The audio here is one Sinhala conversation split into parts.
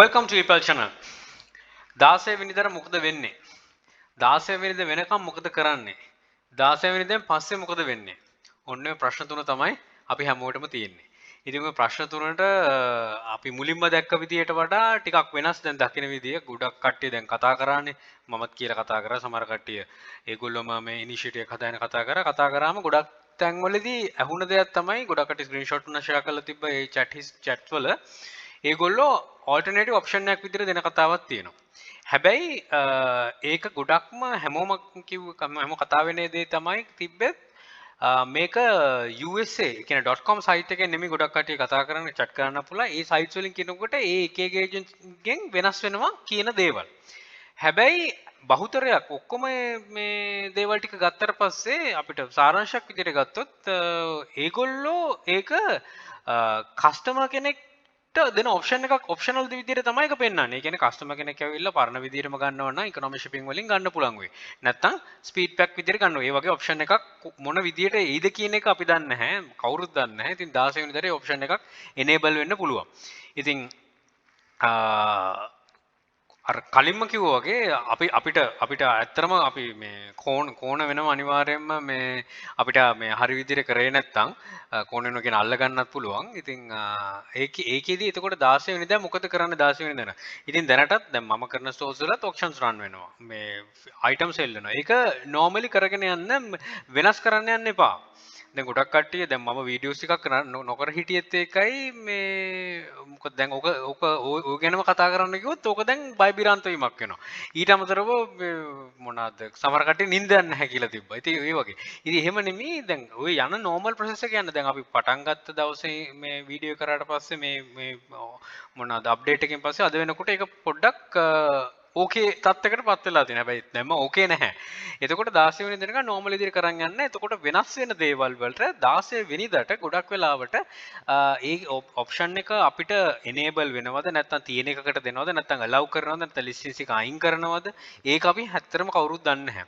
Welcome to Apple channel. 16 වෙනිදාට මොකද වෙන්නේ? 16 වෙනිදා වෙනකම් මොකද කරන්නේ? 16 වෙනිදාන් පස්සේ මොකද වෙන්නේ? ඔන්න ඔය ප්‍රශ්න තුන තමයි අපි හැමෝටම තියෙන්නේ. ඉතින් ඔය ප්‍රශ්න තුනට අපි මුලින්ම දැක්ක විදියට වඩා ටිකක් වෙනස් දැන් දකින විදිය ගොඩක් කට්ටිය දැන් කතා කරානේ. මමත් කියලා කතා කරා සමහර කට්ටිය. ඒගොල්ලෝම මේ ඉනිෂියේටිව් එක හදාගෙන කතා කරාම ගොඩක් තැන්වලදී ඇහුණ දෙයක් තමයි ගොඩක් කට්ටිය ස්ක්‍රීන්ෂොට් උනා ෂෙයා කරලා තිබ්බ ඒ chat වල ඒගොල්ලෝ ඔල්ටර්නේටිව් ඔප්ෂන් එකක් විදිහට දෙන කතාවක් තියෙනවා. හැබැයි ඒක ගොඩක්ම හැමෝම හැම කතා වෙන දේ තමයි තිබ්බෙත් මේක USA කියන්නේ .com site එකෙන් නෙමෙයි ගොඩක් කට්ටිය කතා කරන්නේ chat කරන්න පුළුවන්. ඒ sites වලින් කියනකොට ඒ එක එක agents ගෙන් වෙනස් වෙනවා කියන දේවල්. හැබැයි බහුතරයක් ඔක්කොම මේ දේවල් ටික ගත්තට පස්සේ අපිට සාරාංශයක් විදිහට ගත්තොත් ඒගොල්ලෝ ඒක කස්ටමර් කෙනෙක් දෙන ඔප්ෂන් එකක් ඔප්ෂනල් විදිහට තමයි ඒක පෙන්වන්නේ. ඒ කියන්නේ කස්ටමර් කෙනෙක් ඇවිල්ලා පරණ විදිහටම ගන්නව නම් ඉකොනොමි ෂිපින් වලින් ගන්න පුළුවන් වෙයි. නැත්තම් ස්පීඩ් පැක් විදිහට ගන්නවා. ඒ වගේ ඔප්ෂන් එකක් මොන විදිහට එයිද කියන එක අපි දන්නේ නැහැ. කවුරුත් දන්නේ නැහැ. ඉතින් 16 වෙනිදාට ඔප්ෂන් එකක් enable වෙන්න පුළුවන්. ඉතින් අර කලින්ම කිව්වා වගේ අපිට ඇත්තටම අපි මේ කෝණ වෙනම අනිවාර්යයෙන්ම මේ අපිට මේ හරි විදිහට කරේ නැත්නම් කෝණ වෙනවා කියන අල්ල ගන්නත් පුළුවන්. ඉතින් ඒකෙදි එතකොට 16 වෙනිදා මොකද කරන්නේ 16 වෙනිදා? ඉතින් දැනටත් දැන් මම කරන ස්ටෝර්ස් වලත් ඔක්ෂන්ස් රන් වෙනවා. මේ අයිටම් සෙල් වෙනවා. ඒක normally කරගෙන යන්න වෙනස් කරන්න යන්න එපා. දැන් ගොඩක් කට්ටිය දැන් මම වීඩියෝස් ටිකක් නොකර හිටියෙත් ඒකයි මේ මොකද දැන් ඕක ගැනම කතා කරන්න කිව්වොත් ඕක දැන් බයිබිරාන්ත වීමක් වෙනවා. ඊට අමතරව මොනවාද සමහර කට්ටිය නිින්දයක් නැහැ කියලා තිබ්බා. ඉතින් ඒ වගේ. ඉතින් එහෙම නෙමෙයි දැන් ඔය යන normal process එක යන දැන් අපි පටන් ගත්ත දවසේ මේ වීඩියෝ කරාට පස්සේ මේ මොනවාද අප්ඩේට් එකෙන් පස්සේ අද වෙනකොට ඒක පොඩ්ඩක් ඕකේ තත්යකට පත් වෙලා තියෙනවා. හැබැයි දැන්ම ඕකේ නැහැ. එතකොට 16 වෙනි දිනක normal විදිහට කරන් යන්න. එතකොට වෙනස් වෙන දේවල් වලට 16 වෙනිදාට ගොඩක් වෙලාවට ඒ ඔප්ෂන් එක අපිට enable වෙනවද නැත්නම් තියෙන එකකට දෙනවද නැත්නම් allow කරනවද නැත්නම් listings එක අයින් කරනවද? ඒක අපි හැත්තරම කවුරුත් දන්නේ නැහැ.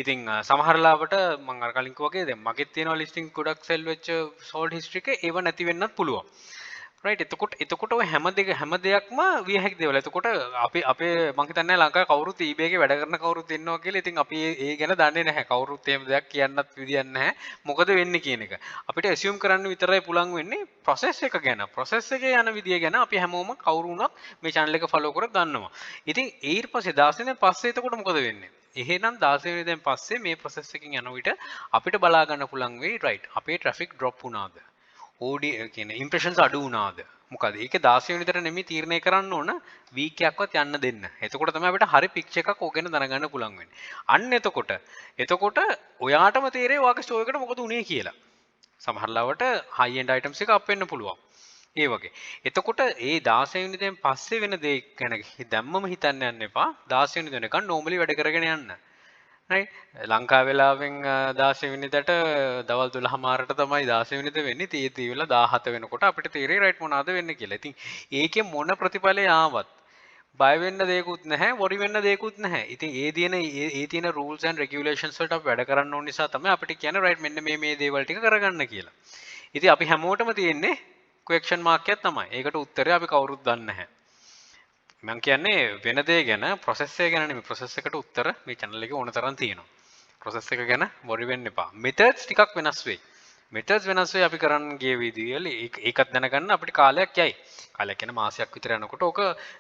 ඉතින් සමහර ලාවට මම අර කලින් කිව්වා වගේ දැන් මගෙත් තියෙනවා listings ගොඩක් sell වෙච්ච sold history එකේ ඒව නැති වෙන්නත් පුළුවන්. right එතකොට ඔය හැම දෙයක්ම විය හැකි දේවල්. එතකොට අපේ මං හිතන්නේ ලංකාවේ කවුරුත් eBay එකේ වැඩ කරන කවුරුත් ඉන්නවා කියලා. ඉතින් අපි ඒ ගැන දන්නේ නැහැ. කවුරුත් එහෙම දෙයක් කියන්නත් විදියක් නැහැ. මොකද වෙන්නේ කියන එක. අපිට assume කරන්න විතරයි පුළුවන් වෙන්නේ process එක ගැන. process එකේ යන විදිය ගැන අපි හැමෝම කවුරු වුණත් මේ channel එක follow කරලා දන්නවා. ඉතින් ඊට පස්සේ 16 වෙනිදා පස්සේ එතකොට මොකද වෙන්නේ? එහෙනම් 16 වෙනිදාන් පස්සේ මේ process එකකින් යන විට අපිට බලා ගන්න පුළුවන් වෙයි right. අපේ traffic drop වුණාද? OD කියන්නේ impressions අඩු වුණාද? මොකද ඒක 16 වෙනිදාට නෙමෙයි තීරණය කරන්න ඕන වීක් එකක්වත් යන්න දෙන්න. එතකොට තමයි අපිට හරි පික්චර් එකක් ඕක ගැන දැනගන්න පුළුවන් වෙන්නේ. අන්න එතකොට ඔයාටම තේරෙයි ඔයාගේ ස්ටෝර් එකට මොකද උනේ කියලා. සමහර ලාවට high end items එක අප් වෙන්න පුළුවන්. ඒ වගේ. එතකොට ඒ 16 වෙනිදාන් පස්සේ වෙන දේ ගැන දැම්මම හිතන්න යන්න එපා. 16 වෙනිදා වෙනකන් normally වැඩ කරගෙන යන්න. ලංකා වෙලාවෙන් 16 වෙනිදාට දවල් 12:00ට තමයි 16 වෙනිදා වෙන්නේ. තී වෙලා 17 වෙනකොට අපිට තීරේ රයිට් මොනවාද වෙන්නේ කියලා. ඉතින් ඒකේ මොන ප්‍රතිඵලය ආවත් බය වෙන්න දෙයක්වත් නැහැ, worry වෙන්න දෙයක්වත් නැහැ. ඉතින් ඒ තියෙන rules and regulations වලට අපි වැඩ කරන්න ඕන නිසා තමයි අපිට කියන්නේ රයිට් මෙන්න මේ දේවල් ටික කරගන්න කියලා. ඉතින් අපි හැමෝටම තියෙන්නේ question mark එකක් තමයි. ඒකට උත්තරය අපි කවුරුත් දන්නේ නැහැ. මම කියන්නේ වෙන දේ ගැන process එක ගැන නෙමෙයි process එකට උත්තර මේ channel එකේ ඕන තරම් තියෙනවා. process එක ගැන worry වෙන්න එපා. methods ටිකක් වෙනස් වෙයි. methods වෙනස් වෙයි අපි කරන්න ගිය විදිහවල ඒකත් දැනගන්න අපිට කාලයක් යයි. කාලයක් කියන මාසයක් විතර යනකොට ඕක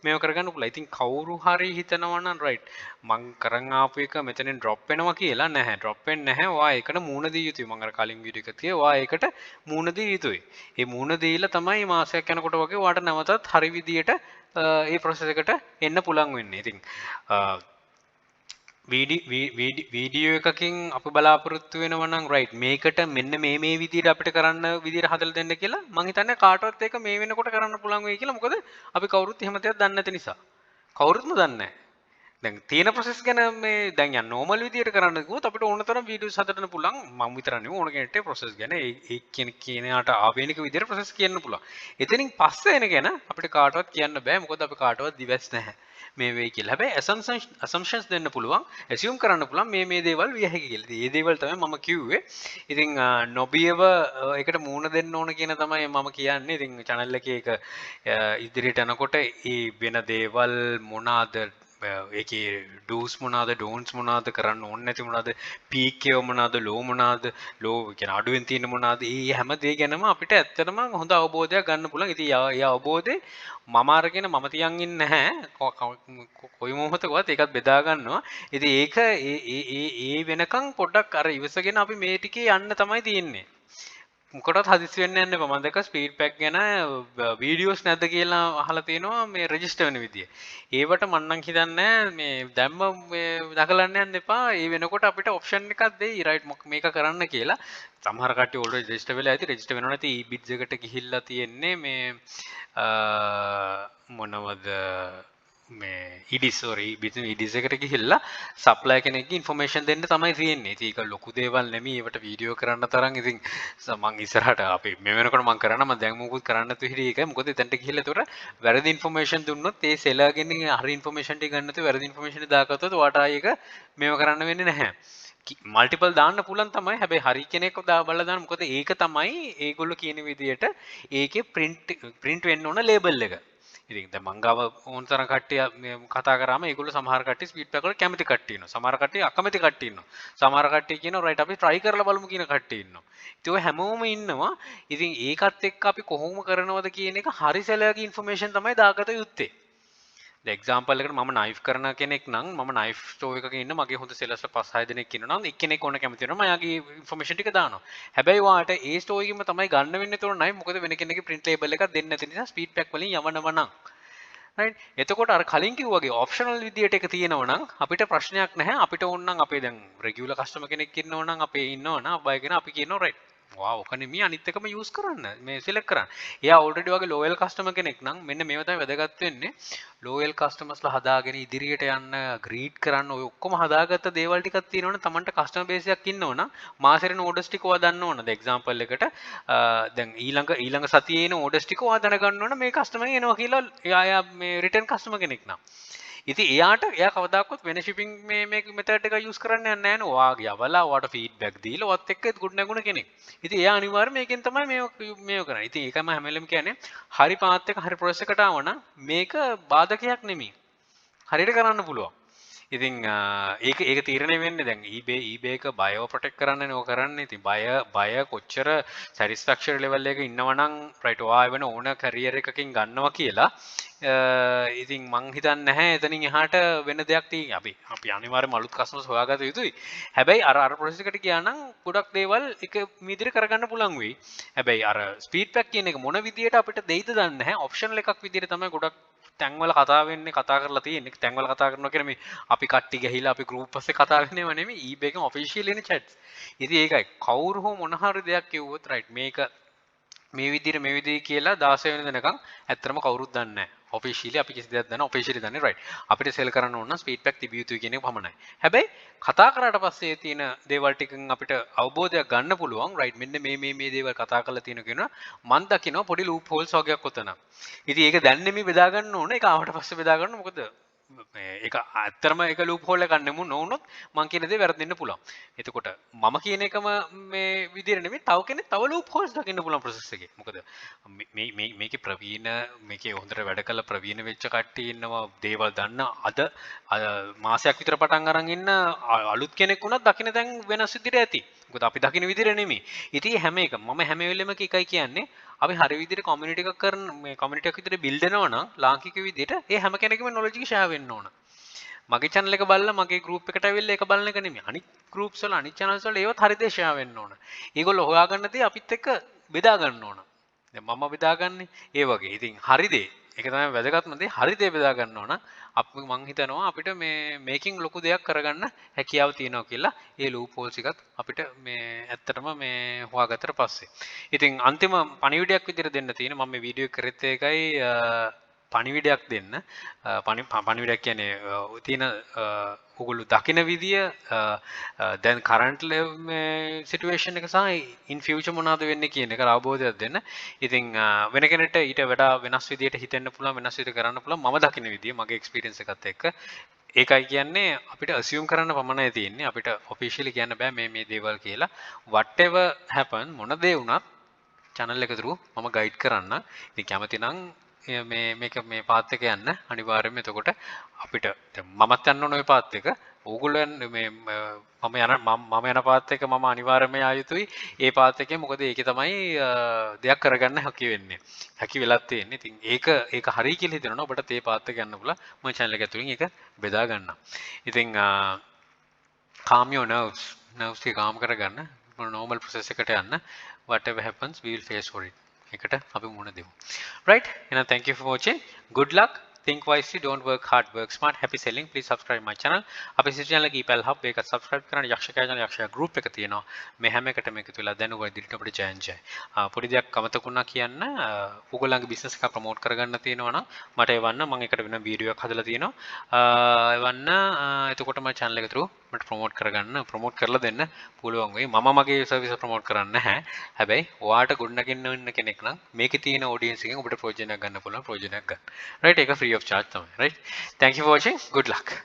මේව කරගන්න පුළුවන්. ඉතින් කවුරු හරි හිතනවා නම් right මං කරන් ආපු එක මෙතනින් drop වෙනවා කියලා නැහැ. drop වෙන්නේ නැහැ. ඔයා ඒකට මූණ දී යුතුයි. මම අර කලින් වීඩියෝ එකේ තියේ ඔයා ඒකට මූණ දී යුතුයි. මේ මූණ දීලා තමයි මාසයක් යනකොට වගේ ඔයාට නැවතත් හරි විදියට ඒ process එකට එන්න පුළුවන් වෙන්නේ. ඉතින් වීඩියෝ එකකින් අපි බලාපොරොත්තු වෙනවා නම් right මේකට මෙන්න මේ විදිහට අපිට කරන්න විදිහට හදලා දෙන්න කියලා මම හිතන්නේ කාටවත් ඒක මේ වෙනකොට කරන්න පුළුවන් වෙයි කියලා. මොකද අපි කවුරුත් එහෙම දෙයක් දන්නේ නැති නිසා. කවුරුත්ම දන්නේ නැහැ. දැන් තියෙන ප්‍රොසෙස් ගැන මේ දැන් යන නෝමල් විදියට කරන්න ගියොත් අපිට ඕන තරම් වීඩියෝස් හදන්න පුළුවන්. මම විතර නෙවෙයි ඕන කෙනෙක්ට ප්‍රොසෙස් ගැන ඒ කෙනාට ආවේනික විදියට ප්‍රොසෙස් කියන්න පුළුවන්. එතනින් පස්සේ එන ගැන අපිට කාටවත් කියන්න බෑ. මොකද අපි කාටවත් දිවස් නැහැ. මේ වෙයි කියලා. හැබැයි assumptions දෙන්න පුළුවන්. assume කරන්න පුළුවන් මේ දේවල් විය හැකි කියලා. ඉතින් මේ දේවල් තමයි මම කිව්වේ. ඉතින් නොබියව ඒකට මූණ දෙන්න ඕන කියන තමයි මම කියන්නේ. ඉතින් channel එකේ ඒක ඉදිරියට යනකොට ඒ වෙන දේවල් මොනවාද ඒකේ ඩූස් මොනවාද ඩෝන්ට්ස් මොනවාද කරන්න ඕනේ නැති මොනවාද පීක් එක මොනවාද ලෝ මොනවාද ලෝ කියන අඩුවෙන් තියෙන මොනවාද මේ හැම දේ ගැනම අපිට ඇත්තටම හොඳ අවබෝධයක් ගන්න පුළුවන්. ඉතින් ඒ අවබෝධේ මම අරගෙන මම තියන් ඉන්නේ නැහැ. කොයි මොහොතකවත් ඒකත් බෙදා ගන්නවා. ඉතින් ඒක ඒ වෙනකන් පොඩ්ඩක් අර ඉවසගෙන අපි මේ ටිකේ යන්න තමයි තියෙන්නේ. මොකටවත් හදිස්සි වෙන්න යන්න එපා. මම දැක්ක ස්පීඩ්පැක් ගැන වීඩියෝස් නැද්ද කියලා අහලා තියෙනවා මේ රෙජිස්ටර් වෙන විදිය. ඒවට මම නම් හිතන්නේ මේ දැම්ම මේ දකලන්න යන්න එපා. ඒ වෙනකොට අපිට ඔප්ෂන් එකක් දෙයි රයිට් මේක කරන්න කියලා. සමහර කට්ටිය ඔල්රෙඩි රෙජිස්ටර් වෙලා ඇති. රෙජිස්ටර් වෙනව නැති e-bits එකට ගිහිල්ලා තියෙන්නේ මේ මොනවද මේ ඉඩිස් ඉඩිස් එකට ගිහිල්ලා සප්ලයි කෙනෙක්ගේ ඉන්ෆර්මේෂන් දෙන්න තමයි තියෙන්නේ. ඉතින් ඒක ලොකු දේවල් නෙමෙයි. ඒවට වීඩියෝ කරන්න තරම් ඉතින් මම ඉස්සරහට අපි මේ වෙනකොට මම කරන්න මම දැන් මොකුත් කරන්න නැතු හිරි ඒකයි. මොකද එතනට ගිහිල්ලා ඒතොර වැරදි ඉන්ෆර්මේෂන් දුන්නොත් ඒ සෙලර්ගෙන් හරි ඉන්ෆර්මේෂන් ටික ගන්න නැතුව වැරදි ඉන්ෆර්මේෂන් දාගත්තොත් ඔයාට ආයේ ඒක මේව කරන්න වෙන්නේ නැහැ. මල්ටිපල් දාන්න පුළුවන් තමයි. හැබැයි හරි කෙනෙක් බලලා දාන්න. මොකද ඒක තමයි ඒගොල්ලෝ කියන විදිහට ඒකේ print වෙන්න ඕන ලේබල් එක. ඉතින් දැන් මං ගාව ඕන තරම් කට්ටිය කතා කරාම ඒගොල්ලෝ සමහර කට්ටිය ස්පීඩ්පැක් වල කැමති කට්ටිය ඉන්නවා. සමහර කට්ටිය අකමැති කට්ටිය ඉන්නවා. සමහර කට්ටිය කියනවා රයිට් අපි try කරලා බලමු කියන කට්ටිය ඉන්නවා. ඉතින් ඔය හැමෝම ඉන්නවා. ඉතින් ඒකත් එක්ක අපි කොහොම කරනවද කියන එක හරි සැලෑගේ ඉන්ෆර්මේෂන් තමයි දාගත යුත්තේ. දැන් එක්සැම්පල් එකකට මම නයිෆ් කරන කෙනෙක් නම් මම නයිෆ් ස්ටෝර් එකක ඉන්න මගේ හොඳ සෙලර්ස්ලා 5-6 දෙනෙක් ඉන්නවා නම් එක්කෙනෙක් ඕන කැමති වෙනවා මම යාගේ ඉන්ෆර්මේෂන් ටික දානවා. හැබැයි ඔයාට ඒ ස්ටෝර් එකෙම තමයි ගන්න වෙන්නේ තෝරන නයිෆ්. මොකද වෙන කෙනෙක්ගේ print label එකක් දෙන්නේ නැති නිසා ස්පීඩ්පැක් වලින් යවනවා නම් right. එතකොට අර කලින් කිව්වාගේ ඔප්ෂනල් විදියට එක තියෙනවා නම් අපිට ප්‍රශ්නයක් නැහැ. අපිට ඕන නම් අපේ දැන් රෙගියුලර් කස්ටමර් කෙනෙක් ඉන්නවා නම් අපේ ඉන්නවා නම් අබයිගෙන අපි කියනවා right. වාව් ඔක නෙමෙයි අනිත් එකම යූස් කරන්න. මේ සිලෙක්ට් කරන්න. එයා ඔල්රෙඩි වගේ ලෝයල් කස්ටමර් කෙනෙක් නම් මෙන්න මේව තමයි වැදගත් වෙන්නේ. ලෝයල් කස්ටමර්ස්ලා හදාගෙන ඉදිරියට යන්න, ග්‍රීට් කරන්න ඔය ඔක්කොම හදාගත්ත දේවල් ටිකක් තියෙනවනේ Tamanට කස්ටමර් බේස් එකක් ඉන්නවනම් මාසෙරන ඕඩර්ස් ටික ඔයා දන්න ඕන. දැන් එක්සැම්පල් එකට දැන් ඊළඟ සතියේ එන ඕඩර්ස් ටික ඔයා දැනගන්න ඕන මේ කස්ටමර් එනවා කියලා එයා මේ රිටර්න් කස්ටමර් කෙනෙක් නම්. ඉතින් එයා කවදාකවත් වෙන shipping මේ මෙතඩ් එක යූස් කරන්න යන්නේ නැහැ නේ. ඔයාගේ යවලා ඔයාට ෆීඩ්බැක් දීලා ඔයත් එක්ක ගුඩ් නැගුණ කෙනෙක්. ඉතින් එයා අනිවාර්යයෙන් මේකෙන් තමයි මේව කරන්නේ. ඉතින් ඒකම හැම වෙලෙම කියන්නේ හරි පාත් එක හරි ප්‍රොසෙස් එකට ආවනම් මේක බාධකයක් නෙමෙයි. හරියට කරන්න පුළුවන්. ඉතින් ඒක තීරණය වෙන්නේ දැන් eBay එක බයව ප්‍රොටෙක්ට් කරන්නනේ ඔය කරන්නේ. ඉතින් බය කොච්චර සැටිස්ෆැක්ෂන් ලෙවල් එකක ඉන්නවනම් රයිට් ඔයා වෙන ඕන කැරියර් එකකින් ගන්නවා කියලා ඉතින් මං හිතන්නේ නැහැ එතනින් එහාට වෙන දෙයක් තියෙන්නේ. අපි අනිවාර්යයෙන්ම අලුත් කස්ටමර්ස් හොයාගත යුතුයි. හැබැයි අර ප්‍රොසෙස් එකට ගියා නම් ගොඩක් දේවල් එක විදිහට කරගන්න පුළුවන් වෙයි. හැබැයි අර ස්පීඩ්පැක් කියන එක මොන විදිහට අපිට දෙයිද දන්නේ නැහැ. ඔප්ෂනල් එකක් විදිහට තමයි ගොඩක් තැන්වල කතා වෙන්නේ කතා කරලා තියෙන්නේ. තැන්වල කතා කරනවා කියන්නේ මේ අපි කට්ටි ගහිලා අපි ගෲප් එකේ කතා වෙනව නෙමෙයි. eBay එකේ ඔෆිෂියල් ඉන්න chats. ඉතින් ඒකයි කවුරු හෝ මොන හරි දෙයක් කිව්වොත් රයිට් මේක මේ විදිහට කියලා 16 වෙනි දිනකම් ඇත්තටම කවුරුත් දන්නේ නැහැ. ඔෆිෂියලි අපි කිසි දෙයක් දන්නේ ඔෆිෂියලි දන්නේ රයිට්. අපිට සෙල් කරන්න ඕන නම් ස්පීඩ්පැක් තිබිය යුතුයි කියන එක පමණයි. හැබැයි කතා කරාට පස්සේ තියෙන දේවල් ටිකෙන් අපිට අවබෝධයක් ගන්න පුළුවන් රයිට් මෙන්න මේ දේවල් කතා කරලා තියෙන කියනවා මම දකිනවා පොඩි ලූප් හෝල්ස් වගේක් උතන. ඉතින් ඒක දැන් නෙමෙයි බෙදා ගන්න ඕන. ඒක ආවට පස්සේ බෙදා ගන්න මොකද ඒක ඇත්තරම එක ලූප් හෝල් එකක් නොවුනොත් මං කියන දේ වැරදෙන්න පුළුවන්. එතකොට මම කියන එකම මේ විදිහට නෙමෙයි තව කෙනෙක් තව ලූප් හෝල්ස් දකින්න පුළුවන් ප්‍රොසෙස් එකේ. මොකද මේකේ ප්‍රවීණ මේකේ හොඳට වැඩ කළ ප්‍රවීණ වෙච්ච කට්ටිය ඉන්නවා දේවල් දන්න අද මාසයක් විතර පටන් අරන් ඉන්න අලුත් කෙනෙක් වුණත් දකින්න දැන් වෙනස් විදිහට ඇති. මොකද අපි දකින්න විදිහට නෙමෙයි. ඉතින් හැම එකම මම හැම වෙලෙම එකයි කියන්නේ අපි හරි විදිහට කමියුනිටි එකක් කරන මේ කමියුනිටි එකක් විදිහට බිල්ඩ් වෙනවා නම් ලාංකික විදිහට ඒ හැම කෙනෙකුම knowledge එක share වෙන්න ඕන. මගේ channel එක බලලා මගේ group එකට ඇවිල්ලා ඒක බලන එක නෙමෙයි. අනිත් groups වල අනිත් channels වල ඒවත් හරි දේ share වෙන්න ඕන. ඒගොල්ලෝ හොයාගන්න දේ අපිත් එක්ක බෙදා ගන්න ඕන. දැන් මම බෙදාගන්නේ ඒ වගේ. ඉතින් හරි දේ ඒක තමයි වැදගත්ම දේ. හරි දේ බෙදා ගන්න ඕන. අපි මං හිතනවා අපිට මේකින් ලොකු දෙයක් කරගන්න හැකියාව තියෙනවා කියලා. ඒ ලූප් හෝල්ස් එකත් අපිට මේ ඇත්තටම මේ හොයාගත්තට පස්සේ. ඉතින් අන්තිම පණිවිඩයක් විදිහට දෙන්න තියෙන මම මේ වීඩියෝ එක කරෙත් ඒකයි පණිවිඩයක් දෙන්න පණිවිඩයක් කියන්නේ තියෙන ඔගොල්ලෝ දකින විදිය දැන් කරන්ට් සිටුේෂන් එක සහ ඉන් ෆියුචර් මොනවද වෙන්නේ කියන එක අවබෝධයක් දෙන්න. ඉතින් වෙන කෙනෙක්ට ඊට වඩා වෙනස් විදියට හිතෙන්න පුළුවන් වෙනස් විදියට කරන්න පුළුවන් මම දකින විදිය මගේ එක්ස්පීරියන්ස් එකත් එක්ක. ඒකයි කියන්නේ අපිට assume කරන්න පමණයි තියෙන්නේ. අපිට officially කියන්න බෑ මේ දේවල් කියලා. whatever happen මොන දේ වුණත් channel එක through මම guide කරන්න. ඉතින් කැමති නම් මේ පාත් එක යන්න අනිවාර්යයෙන්ම එතකොට අපිට මමත් යන්න ඕන ওই පාත් එක ඕගොල්ලෝ මේ මම යන පාත් එක මම අනිවාර්යයෙන්ම යා යුතුයි ඒ පාත් එකේ මොකද ඒකේ තමයි දෙයක් කරගන්න හැකි වෙන්නේ හැකි වෙලක් තියෙන්නේ ඉතින් ඒක හරිය කියලා හිතනවනේ ඔබට ඒ පාත් එක යන්න පුළුවන් මම channel එක ඇතුලින් ඒක බෙදා ගන්නම් ඉතින් calm your nerves එක calm කරගන්න normal process එකට යන්න whatever happens we will face for it එකට අපි මුණ දෙමු right එහෙනම් thank you for watching good luck think wisely don't work hard work smart happy selling please subscribe my channel අපේ channel එක ඊපල් hub එක subscribe කරන්න යක්ෂකයා channel යක්ෂයා group එක තියෙනවා මේ හැම එකටම එකතු වෙලා දැන් ඔයගොල්ලෝ ඉදිරියට අපිට ජයන්ජය පොඩි දෙයක් අමතකුණා කියන්න ඔයගොල්ලන්ගේ business එක ප්‍රමෝට් කරගන්න තියෙනවා නම් මට එවන්න මම එකට වෙන වීඩියෝ එකක් හදලා තියෙනවා එවන්න එතකොට මම channel එක through මට ප්‍රමෝට් කරගන්න ප්‍රමෝට් කරලා දෙන්න පුළුවන් වෙයි මම මගේ සර්විස් ප්‍රමෝට් කරන්නේ නැහැ හැබැයි ඔයාට ගොඩනගන්න ඉන්න කෙනෙක් නම් මේකේ තියෙන audience එකෙන් ඔබට ප්‍රයෝජනයක් ගන්න පුළුවන් ප්‍රයෝජනයක් ගන්න right ඒක free of charge තමයි right thank you for watching good luck